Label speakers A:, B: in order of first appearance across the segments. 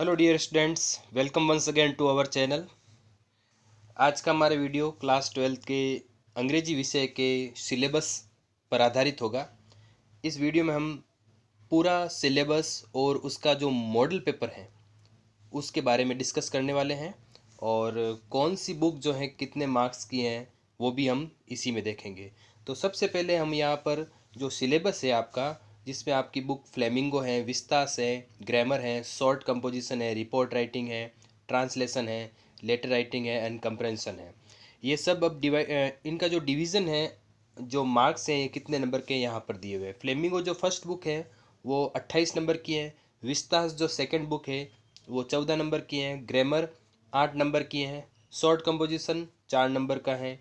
A: Hello dear students, welcome once again to our channel. आज का हमारा वीडियो क्लास 12th के अंग्रेजी विषय के सिलेबस पर आधारित होगा। इस वीडियो में हम पूरा सिलेबस और उसका जो मॉडल पेपर है उसके बारे में डिस्कस करने वाले हैं, और कौन सी बुक जो है कितने मार्क्स की हैं वो भी हम इसी में देखेंगे। तो सबसे पहले हम यहाँ पर जो सिलेबस है आपका, जिसमें आपकी बुक फ्लेमिंगो है, विस्तास है, ग्रामर है, शॉर्ट कंपोजिशन है, रिपोर्ट राइटिंग है, ट्रांसलेशन है, लेटर राइटिंग है एंड कंप्रेंशन है। ये सब अब इनका जो डिवीज़न है, जो मार्क्स हैं ये कितने नंबर के यहाँ पर दिए हुए हैं। फ्लेमिंगो जो फर्स्ट बुक है वो 28 नंबर की है। विस्तास जो सेकंड बुक है वो 14 नंबर की हैं। ग्रामर 8 नंबर की हैं। शॉर्ट कंपोजिशन 4 नंबर का है।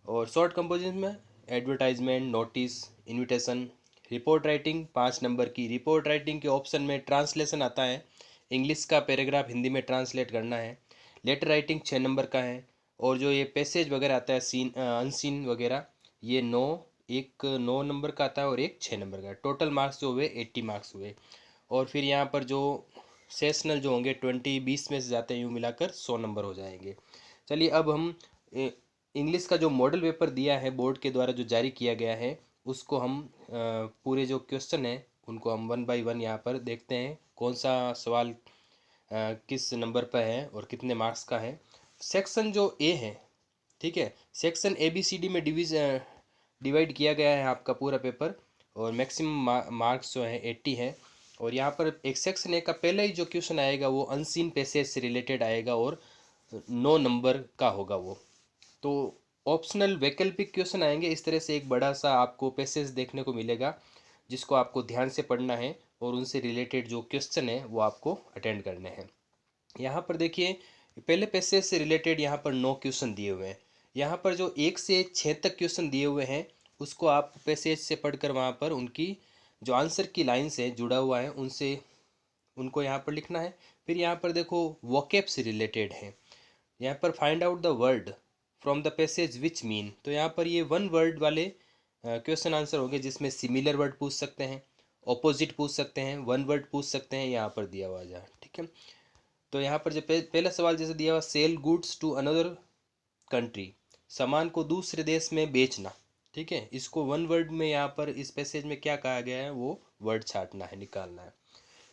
A: और शॉर्ट कंपोजिशन में advertisement, notice, invitation. Report writing 5 number की। रिपोर्ट राइटिंग के ऑप्शन में ट्रांसलेशन आता है, इंग्लिश का पैराग्राफ हिंदी में ट्रांसलेट करना है। लेटर राइटिंग 6 नंबर का है। और जो ये पैसेज वगैरह आता है, सीन अनसीन वगैरह, ये 9 नंबर का आता है और एक 6 नंबर का है। टोटल मार्क्स जो हुए 80 मार्क्स हुए। और फिर यहाँ पर जो सेशनल जो होंगे 20 में से जाते हैं, यूँ मिलाकर 100 नंबर हो जाएंगे। चलिए अब हम इंग्लिश का जो मॉडल पेपर दिया है बोर्ड के द्वारा, जो जारी किया गया है, उसको हम पूरे जो क्वेश्चन हैं उनको हम वन बाय वन यहाँ पर देखते हैं कौन सा सवाल किस नंबर पर है और कितने मार्क्स का है। सेक्शन जो ए है, ठीक है, section A B C D में डिवाइड किया गया है आपका पूरा पेपर। और मैक्सिमम मार्क्स जो है 80 है। और यहाँ पर एक सेक्शन ए का पहले ही जो क्वेश्चन आएगा वो अनसीन पैसेज से रिलेटेड आएगा और 9 नंबर का होगा वो। तो ऑप्शनल वैकल्पिक क्वेश्चन आएंगे इस तरह से। एक बड़ा सा आपको पैसेज देखने को मिलेगा जिसको आपको ध्यान से पढ़ना है और उनसे रिलेटेड जो क्वेश्चन है वो आपको अटेंड करने हैं। यहाँ पर देखिए, पहले पैसेज से रिलेटेड यहाँ पर 9 क्वेश्चन दिए हुए हैं। यहाँ पर जो 1 से 6 तक क्वेश्चन दिए हुए हैं उसको आप पैसेज से पढ़कर वहाँ पर उनकी जो आंसर की लाइन से जुड़ा हुआ है उनसे उनको यहाँ पर लिखना है। फिर यहाँ पर देखो वोकैब से रिलेटेड है। यहाँ पर find out the word from the passage which mean, तो यहाँ पर ये वन वर्ड वाले क्वेश्चन आंसर होंगे जिसमें सिमिलर वर्ड पूछ सकते हैं, ऑपोजिट पूछ सकते हैं, वन वर्ड पूछ सकते हैं, यहाँ पर दिया हुआ जा, ठीक है। तो यहाँ पर जो पहला सवाल जैसे दिया हुआ, sell goods to another country, सामान को दूसरे देश में बेचना, ठीक है। इसको वन वर्ड में यहाँ पर इस पैसेज में क्या कहा गया है वो वर्ड छाटना है, निकालना है।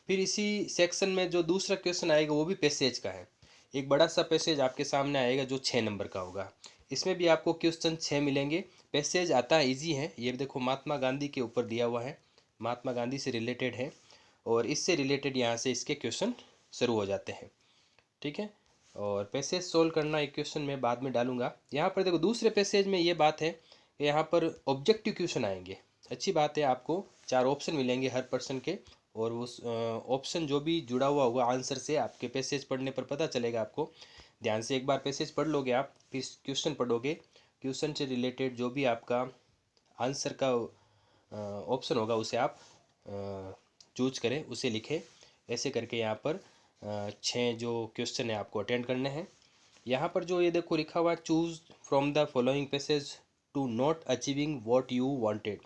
A: फिर इसी सेक्शन में जो दूसरा क्वेश्चन आएगा वो भी पैसेज का है। एक बड़ा सा पैसेज आपके सामने आएगा जो 6 नंबर का होगा। इसमें भी आपको क्वेश्चन 6 मिलेंगे। पैसेज आता है ईजी है, ये देखो महात्मा गांधी के ऊपर दिया हुआ है, महात्मा गांधी से रिलेटेड है और इससे रिलेटेड यहाँ से इसके क्वेश्चन शुरू हो जाते हैं, ठीक है। और पैसेज सोल्व करना एक क्वेश्चन मैं बाद में डालूंगा। यहाँ पर देखो दूसरे पैसेज में ये बात है कि यहाँ पर ऑब्जेक्टिव क्वेश्चन आएंगे। अच्छी बात है, आपको 4 ऑप्शन मिलेंगे हर पर्सन के, और उस ऑप्शन जो भी जुड़ा हुआ होगा आंसर से आपके पैसेज पढ़ने पर पता चलेगा आपको। ध्यान से एक बार पैसेज पढ़ लोगे आप, फिर क्वेश्चन पढ़ोगे, क्वेश्चन से रिलेटेड जो भी आपका आंसर का ऑप्शन होगा उसे आप चूज करें, उसे लिखें। ऐसे करके यहाँ पर 6 जो क्वेश्चन है आपको अटेंड करने हैं। यहाँ पर जो ये देखो लिखा हुआ है, choose from the following passage to not achieving what you wanted,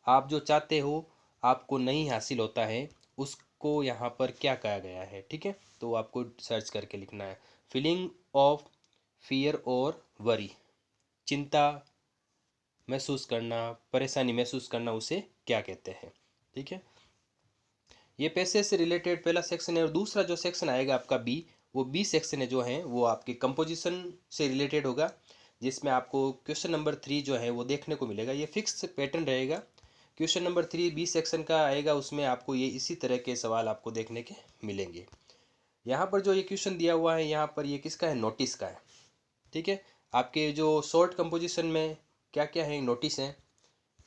A: आप जो चाहते हो आपको नहीं हासिल होता है उसको यहाँ पर क्या कहा गया है, ठीक है। तो आपको सर्च करके लिखना है। फीलिंग ऑफ फियर और वरी, चिंता महसूस करना, परेशानी महसूस करना, उसे क्या कहते हैं, ठीक है। ये पैसेज से रिलेटेड पहला सेक्शन है। और दूसरा जो सेक्शन आएगा आपका बी, वो बी सेक्शन है जो है वो आपके कंपोजिशन से रिलेटेड होगा, जिसमें आपको क्वेश्चन नंबर 3 जो है वो देखने को मिलेगा। ये फिक्स पैटर्न रहेगा। क्वेश्चन नंबर 3 बी सेक्शन का आएगा, उसमें आपको ये इसी तरह के सवाल आपको देखने के मिलेंगे। यहाँ पर जो ये क्वेश्चन दिया हुआ है यहाँ पर ये किसका है, नोटिस का है, ठीक है। आपके जो शॉर्ट कंपोजिशन में क्या क्या है, नोटिस है,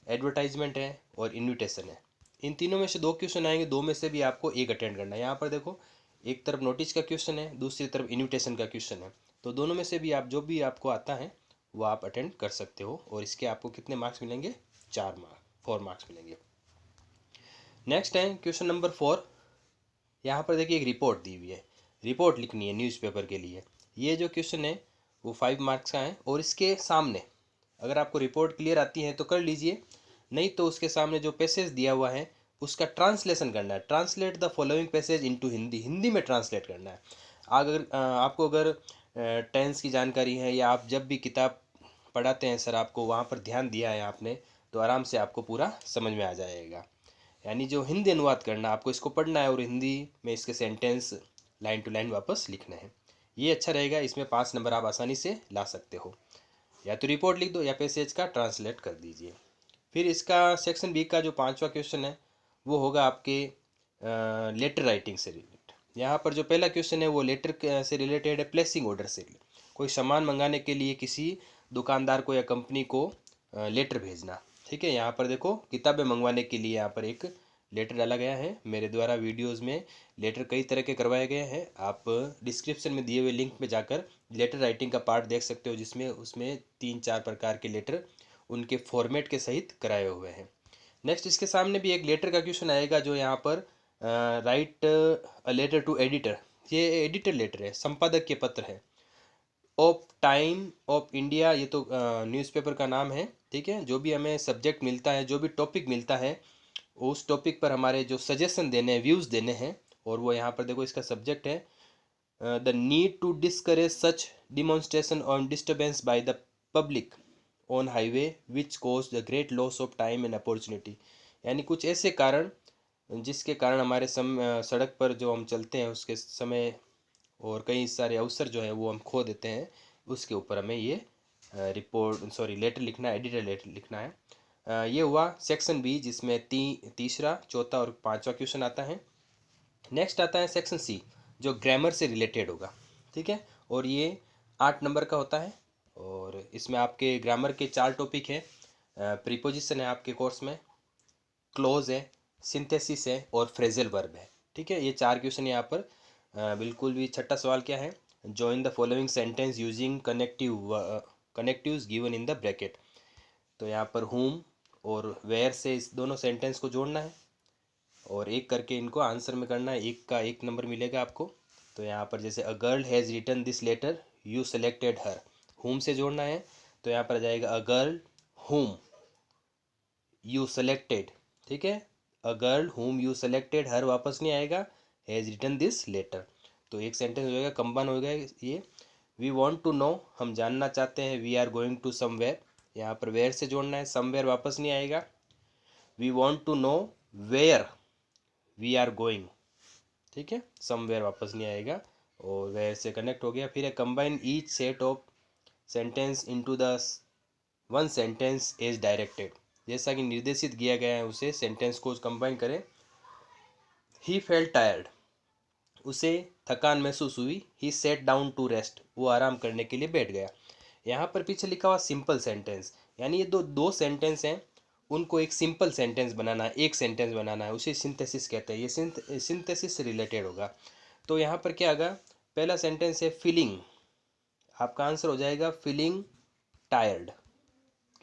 A: एडवर्टाइजमेंट है और इन्विटेशन है। इन तीनों में से 2 क्वेश्चन आएंगे, 2 में से भी आपको एक अटेंड करना है। यहाँ पर देखो एक तरफ नोटिस का क्वेश्चन है, दूसरी तरफ इन्विटेशन का क्वेश्चन है। तो दोनों में से भी आप जो भी आपको आता है वो आप अटेंड कर सकते हो। और इसके आपको कितने मार्क्स मिलेंगे, 4 मार्क्स मिलेंगे। नेक्स्ट है क्वेश्चन नंबर 4। यहाँ पर देखिए एक रिपोर्ट दी हुई है, रिपोर्ट लिखनी है न्यूज़पेपर के लिए। ये जो क्वेश्चन है वो 5 मार्क्स का है। और इसके सामने अगर आपको रिपोर्ट क्लियर आती है तो कर लीजिए, नहीं तो उसके सामने जो पैसेज दिया हुआ है उसका ट्रांसलेशन करना है। Translate the following passage into Hindi, Hindi में ट्रांसलेट करना है। अगर आपको अगर टेंस की जानकारी है या आप जब भी किताब पढ़ाते हैं सर आपको, वहाँ पर ध्यान दिया है आपने, तो आराम से आपको पूरा समझ में आ जाएगा। यानी जो हिंदी अनुवाद करना, आपको इसको पढ़ना है और हिंदी में इसके सेंटेंस लाइन टू लाइन वापस लिखना है। ये अच्छा रहेगा, इसमें 5 नंबर आप आसानी से ला सकते हो। या तो रिपोर्ट लिख दो या पैसेज का ट्रांसलेट कर दीजिए। फिर इसका सेक्शन बी का जो 5वां क्वेश्चन है वो होगा आपके लेटर राइटिंग से रिलेटेड। यहाँ पर जो पहला क्वेश्चन है वो लेटर से रिलेटेड है, प्लेसिंग ऑर्डर से। कोई सामान मंगाने के लिए किसी दुकानदार को या कंपनी को लेटर भेजना। ठीक है, यहाँ पर देखो किताबें मंगवाने के लिए यहाँ पर एक लेटर डाला गया है। मेरे द्वारा वीडियोस में लेटर कई तरह के करवाए गए हैं, आप डिस्क्रिप्शन में दिए हुए लिंक में जाकर लेटर राइटिंग का पार्ट देख सकते हो, जिसमें उसमें 3-4 प्रकार के लेटर उनके फॉर्मेट के सहित कराए हुए हैं। नेक्स्ट इसके सामने भी एक लेटर का क्वेश्चन आएगा, जो यहाँ पर write a letter to editor. ये एडिटर लेटर है, संपादक के पत्र है। ऑफ टाइम ऑफ इंडिया, ये तो न्यूज़पेपर का नाम है। ठीक है, जो भी हमें सब्जेक्ट मिलता है, जो भी टॉपिक मिलता है, उस टॉपिक पर हमारे जो सजेशन देने हैं, व्यूज़ देने हैं, और वो यहाँ पर देखो इसका सब्जेक्ट है the need to discourage such demonstration on disturbance by the public on highway which cause the great loss of time and opportunity. यानी कुछ ऐसे कारण जिसके कारण हमारे सड़क पर जो हम चलते हैं उसके समय और कई सारे अवसर जो है वो हम खो देते हैं, उसके ऊपर हमें ये लेटर लिखना है, एडिटर लेटर लिखना है। ये हुआ सेक्शन बी, जिसमें तीसरा, चौथा और 5वां क्वेश्चन आता है। नेक्स्ट आता है सेक्शन सी, जो ग्रामर से रिलेटेड होगा। ठीक है, और ये 8 नंबर का होता है, और इसमें आपके ग्रामर के 4 टॉपिक हैं। प्रीपोजिशन है आपके कोर्स में, क्लोज है, सिंथेसिस है और फ्रेजल वर्ब है। ठीक है, ये 4 क्वेश्चन यहाँ पर बिल्कुल भी। छठा सवाल क्या है, join the following sentence using connectives given in the bracket. तो यहाँ पर हुम और वेयर से इस दोनों सेंटेंस को जोड़ना है, और एक करके इनको आंसर में करना है, एक का 1 नंबर मिलेगा आपको। तो यहाँ पर जैसे a girl has written this letter you selected her, whom से जोड़ना है, तो यहाँ पर आ जाएगा a girl whom you selected. ठीक है, a girl whom you selected, her वापस नहीं आएगा, हैज़ रिटन दिस लेटर। तो एक सेंटेंस हो जाएगा, कंबाइन हो गया ये। वी वॉन्ट टू नो, हम जानना चाहते हैं, we are going to somewhere, यहाँ पर वेयर से जोड़ना है, समवेयर वापस नहीं आएगा। We want to know where we are going. ठीक है, समवेयर वापस नहीं आएगा, और वेयर से कनेक्ट हो गया। फिर है combine each set of sentence into the one sentence as directed, जैसा कि निर्देशित किया गया है उसे सेंटेंस को कंबाइन करें। ही फेल्ट टायर्ड, उसे थकान महसूस हुई। ही सेट डाउन टू रेस्ट, वो आराम करने के लिए बैठ गया। यहाँ पर पीछे लिखा हुआ सिंपल सेंटेंस, यानी ये दो सेंटेंस हैं, उनको एक सिंपल सेंटेंस बनाना है, एक सेंटेंस बनाना है, उसे सिंथेसिस कहते हैं। ये सिंथेसिस से रिलेटेड होगा। तो यहाँ पर क्या होगा, पहला सेंटेंस है फीलिंग, आपका आंसर हो जाएगा फीलिंग टायर्ड।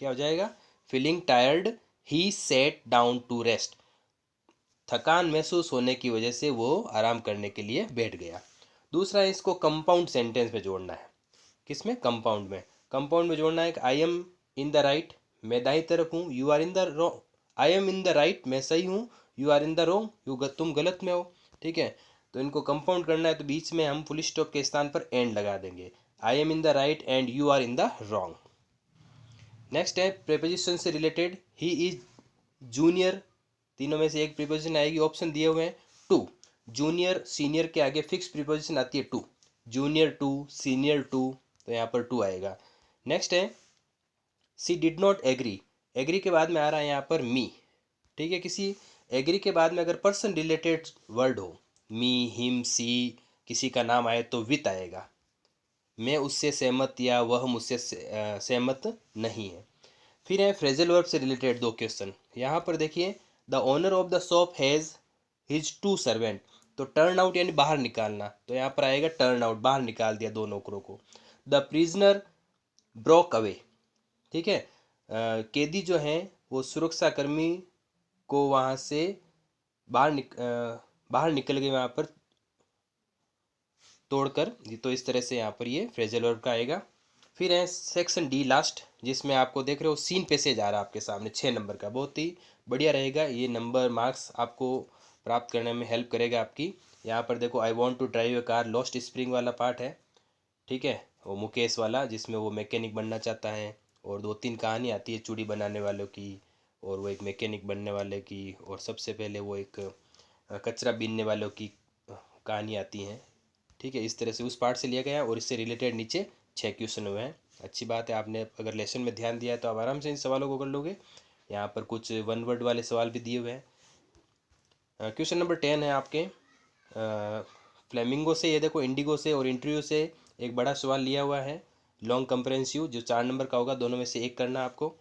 A: क्या हो जाएगा, feeling tired he sat down to rest, थकान महसूस होने की वजह से वो आराम करने के लिए बैठ गया। दूसरा है, इसको कंपाउंड सेंटेंस में जोड़ना है। किसमें, कंपाउंड में। कंपाउंड में जोड़ना है कि I am in the right, मैं दाई तरफ हूँ, you are in the wrong, I am in the right, मैं सही हूँ, you are in the wrong, तुम गलत में हो। ठीक है, तो इनको कंपाउंड करना है, तो बीच में हम फुल स्टॉप के स्थान पर एंड लगा देंगे, I am in the right and you are in the wrong. Next है प्रीपोजिशन से रिलेटेड, ही इज जूनियर, तीनों में से एक प्रीपोजिशन आएगी, ऑप्शन दिए हुए हैं। टू, जूनियर सीनियर के आगे फिक्स प्रीपोजिशन आती है to, junior to, senior to, तो यहाँ पर टू आएगा। नेक्स्ट है she did not agree, agree के बाद में आ रहा है यहाँ पर मी। ठीक है, किसी एग्री के बाद में अगर पर्सन रिलेटेड वर्ड हो, मी, हिम, सी, किसी का नाम आए तो विथ आएगा। मैं उससे सहमत या वह मुझसे सहमत नहीं है। फिर है फ्रेजल वर्ब से रिलेटेड 2 क्वेश्चन। यहाँ पर देखिए, the owner of the shop has his 2 servant, तो टर्न आउट यानी बाहर निकालना, तो यहाँ पर आएगा टर्न आउट, बाहर निकाल दिया 2 नौकरों को। द प्रिजनर ब्रोक अवे, ठीक है, कैदी जो हैं वो सुरक्षाकर्मी को वहाँ से बाहर निकल गए, वहाँ पर तोड़कर। तो इस तरह से यहाँ पर ये फ्रेजल वर्ब का आएगा। फिर है सेक्शन डी लास्ट, जिसमें आपको देख रहे हो सीन पैसेज आ रहा है आपके सामने 6 नंबर का, बहुत ही बढ़िया रहेगा ये। नंबर मार्क्स आपको प्राप्त करने में हेल्प करेगा आपकी। यहाँ पर देखो I want to drive a car, lost spring वाला पार्ट है, ठीक है, वो मुकेश वाला, जिसमें वो मैकेनिक बनना चाहता है। और 2-3 कहानी आती है चूड़ी बनाने वालों की, और वो एक मैकेनिक बनने वाले की, और सबसे पहले वो एक कचरा बीनने वालों की कहानी आती हैं। ठीक है, इस तरह से उस पार्ट से लिया गया है, और इससे रिलेटेड नीचे 6 क्वेश्चन हुए हैं। अच्छी बात है, आपने अगर लेसन में ध्यान दिया है तो आप आराम से इन सवालों को कर लोगे। यहाँ पर कुछ 1 वर्ड वाले सवाल भी दिए हुए हैं। क्वेश्चन नंबर 10 है आपके फ्लेमिंगो से, ये देखो इंडिगो से और इंटरव्यू से एक बड़ा सवाल लिया हुआ है, लॉन्ग कंप्रेहेंसिव, जो 4 नंबर का होगा, दोनों में से एक करना आपको।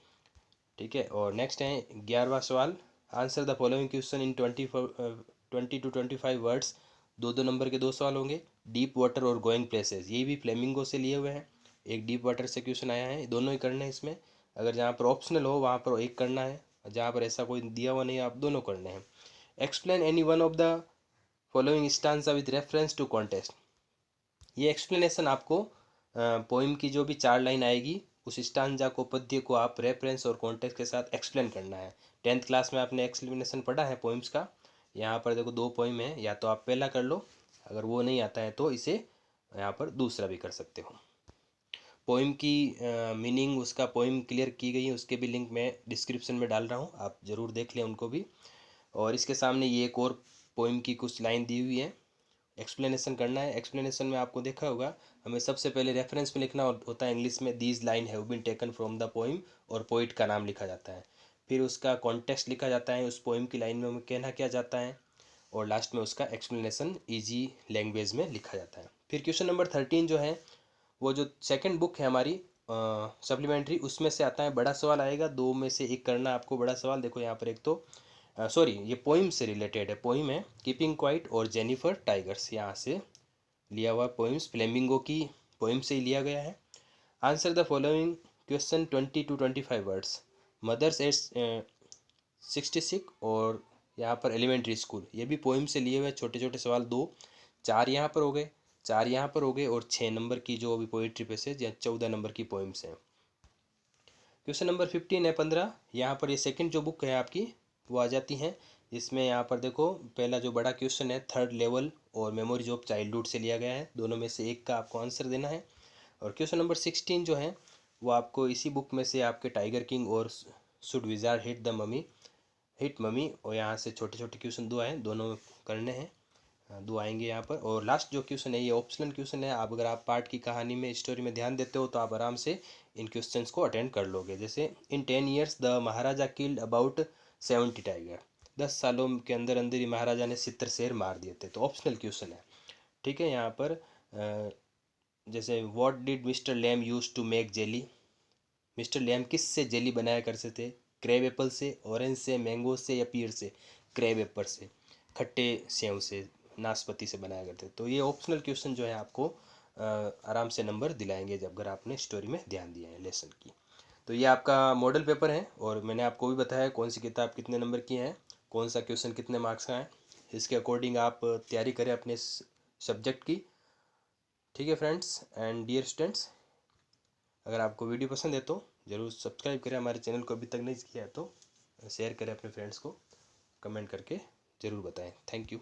A: ठीक है, और नेक्स्ट है 11वां सवाल, answer the following question in 20 to 25 words, 2-2 number के 2 सवाल होंगे। डीप वाटर और गोइंग प्लेसेस, ये भी फ्लेमिंगो से लिए हुए हैं, एक डीप वाटर से क्वेश्चन आया है, दोनों ही करने हैं इसमें। अगर जहाँ पर ऑप्शनल हो वहाँ पर एक करना है, जहाँ पर ऐसा कोई दिया हुआ नहीं आप दोनों करने हैं। Explain any one of the following stanza with reference to context, ये एक्सप्लेनेशन आपको पोइम की जो भी 4 लाइन आएगी उस स्टांजा को, पद्य को आप रेफरेंस और कॉन्टेक्स्ट के साथ एक्सप्लेन करना है। 10th क्लास में आपने एक्सप्लेनेशन पढ़ा है पोइम्स का। यहाँ पर देखो 2 पोइम है, या तो आप पहला कर लो, अगर वो नहीं आता है तो इसे यहाँ पर दूसरा भी कर सकते हो। पोइम की मीनिंग, उसका पोइम क्लियर की गई है, उसके भी लिंक मैं डिस्क्रिप्शन में डाल रहा हूँ, आप ज़रूर देख लें उनको भी। और इसके सामने ये एक और पोइम की कुछ लाइन दी हुई है, एक्सप्लेनेशन करना है। एक्सप्लेनेशन में आपको देखा होगा, हमें सबसे पहले रेफरेंस में लिखना होता है इंग्लिश में, these line have been taken from the poem, और पोइट का नाम लिखा जाता है। फिर उसका कॉन्टेक्स्ट लिखा जाता है, उस पोइम की लाइन में हमें कहना क्या जाता है, और लास्ट में उसका एक्सप्लेनेशन ईजी लैंग्वेज में लिखा जाता है। फिर क्वेश्चन नंबर 13 जो है, वो जो सेकंड बुक है हमारी सप्लीमेंट्री, उसमें से आता है बड़ा सवाल आएगा, 2 में से एक करना आपको बड़ा सवाल। देखो यहाँ पर एक तो सॉरी, ये पोइम से रिलेटेड है, पोइम है कीपिंग क्वाइट और जेनिफर टाइगर्स, यहाँ से लिया हुआ पोइम्स, फ्लेमिंगो की पोइम से ही लिया गया है। Answer the following question 20 to 25 words, mother's at 66, और यहाँ पर एलिमेंट्री स्कूल, ये भी पोइम से लिए हुए छोटे छोटे सवाल, 4 यहाँ पर हो गए, 4 यहाँ पर हो गए, और 6 नंबर की जो अभी पोइट्री पैसेज या 14 नंबर की पोइम्स हैं। क्वेश्चन नंबर 15 है 15, यहाँ पर ये सेकंड जो बुक है आपकी वो आ जाती हैं। इसमें यहाँ पर देखो पहला जो बड़ा क्वेश्चन है, 3rd लेवल और मेमोरीज ऑफ चाइल्डहुड से लिया गया है, दोनों में से एक का आपको आंसर देना है। और क्वेश्चन नंबर 16 जो है वो आपको इसी बुक में से आपके टाइगर किंग और शुड विजार हिट ममी, और यहाँ से छोटे छोटे क्वेश्चन 2 आए, दोनों करने हैं, 2 आएंगे यहाँ पर। और लास्ट जो क्वेश्चन है ये ऑप्शनल क्वेश्चन है, आप अगर आप पार्ट की कहानी में स्टोरी में ध्यान देते हो तो आप आराम से इन क्वेश्चंस को अटेंड कर लोगे। जैसे इन 10 years the Maharaja killed about 70 tiger, 10 सालों के अंदर अंदर ही महाराजा ने 70 शेर मार दिए थे, तो ऑप्शनल क्वेश्चन है। ठीक है, यहाँ पर जैसे what did mister lamb use to make jelly, mister lamb किस से जेली बनाया करते थे, क्रेब एप्पल से, ऑरेंज से, मैंगो से, या पीर से, क्रेब एप्पल से, खट्टे सेव से, नाशपाती से बनाया करते। तो ये ऑप्शनल क्वेश्चन जो है आपको आराम से नंबर दिलाएंगे जब अगर आपने स्टोरी में ध्यान दिया है लेसन की। तो ये आपका मॉडल पेपर है, और मैंने आपको भी बताया कौन सी किताब कितने नंबर की है, कौन सा क्वेश्चन कितने मार्क्स का है, इसके अकॉर्डिंग आप तैयारी करें अपने सब्जेक्ट की। ठीक है फ्रेंड्स एंड डियर स्टूडेंट्स, अगर आपको वीडियो पसंद है तो ज़रूर सब्सक्राइब करें, हमारे चैनल को अभी तक नहीं किया है तो शेयर करें अपने फ्रेंड्स को, कमेंट करके ज़रूर बताएं। Thank you.